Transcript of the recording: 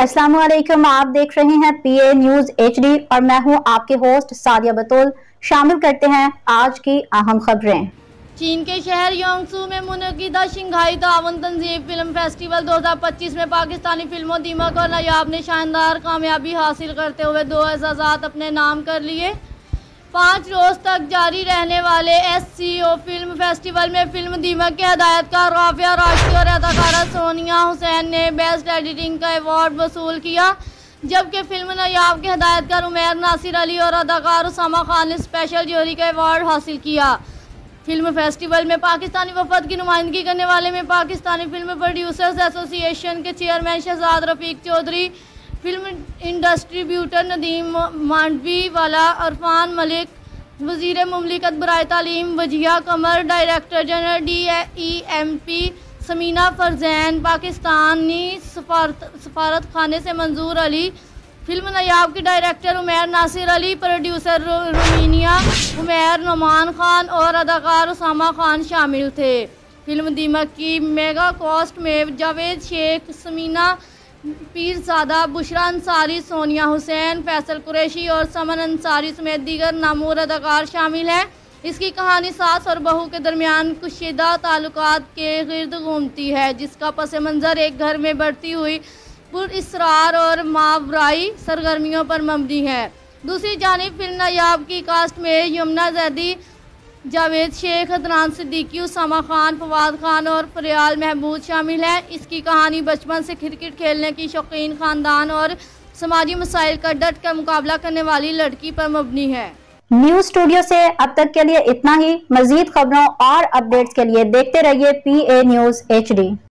अस्सलाम वालेकुम। आप देख रहे हैं पीए न्यूज HD और मैं हूं आपके होस्ट सादिया बतौल। शामिल करते हैं आज की अहम खबरें। चीन के शहर योंगसू में मुनक़िदा शंघाई ताउन तंजीम फिल्म फेस्टिवल 2025 में पाकिस्तानी फिल्मों दीमक और नायाब ने शानदार कामयाबी हासिल करते हुए 2 एजाज़ात अपने नाम कर लिए। 5 रोज़ तक जारी रहने वाले SCO फिल्म फेस्टिवल में फिल्म दीमक के हदायतकार राफिया राशिदी और अदाकारा सोनिया हुसैन ने बेस्ट एडिटिंग का अवार्ड वसूल किया, जबकि फिल्म नायाब के हदायतकार उमैर नासिर अली और अदाकार उसामा खान ने स्पेशल जूरी का अवार्ड हासिल किया। फिल्म फेस्टिवल में पाकिस्तानी वफद की नुमाइंदगी करने वाले में पाकिस्तानी फिल्म प्रोड्यूसर्स एसोसिएशन के chairman Shahzad Rafiq Chaudhry, film distributor Nadeem Mandviwalla, Irfan Malik, वज़ीर मुमलिकत बराए तालीम Wajiha Qamar, director general DEMP Samina Farzain, Pakistani सफारत खाने से मंजूर अली, फिल्म नायाब के director Umair Nasir Ali, producer Romania Umair Noman Khan और अदाकार उसामा खान शामिल थे। फिल्म दीमक की मेगा कास्ट में जावेद शेख, समीना पीरज़ादा, बुशरा अंसारी, सोनिया हुसैन, फैसल कुरैशी और समन अंसारी समेत दीगर नामूर अदाकार शामिल हैं। इसकी कहानी सास और बहू के दरमियान कुशीदा ताल्लुकात के गिर्द घूमती है, जिसका पस मंज़र एक घर में बढ़ती हुई पुरअसरार और मावराई सरगर्मियों पर मबनी है। दूसरी जानिब फिल्म नायाब की कास्ट में यमुना जैदी, जावेद शेख, अदनान सिद्दीकी, उसामा खान, फवाद खान और फरियाल महमूद शामिल हैं। इसकी कहानी बचपन से क्रिकेट खेलने की शौकीन ख़ानदान और समाजी मसाइल का डट कर मुकाबला करने वाली लड़की पर मबनी है। न्यूज स्टूडियो से अब तक के लिए इतना ही। मजीद खबरों और अपडेट्स के लिए देखते रहिए PA न्यूज HD।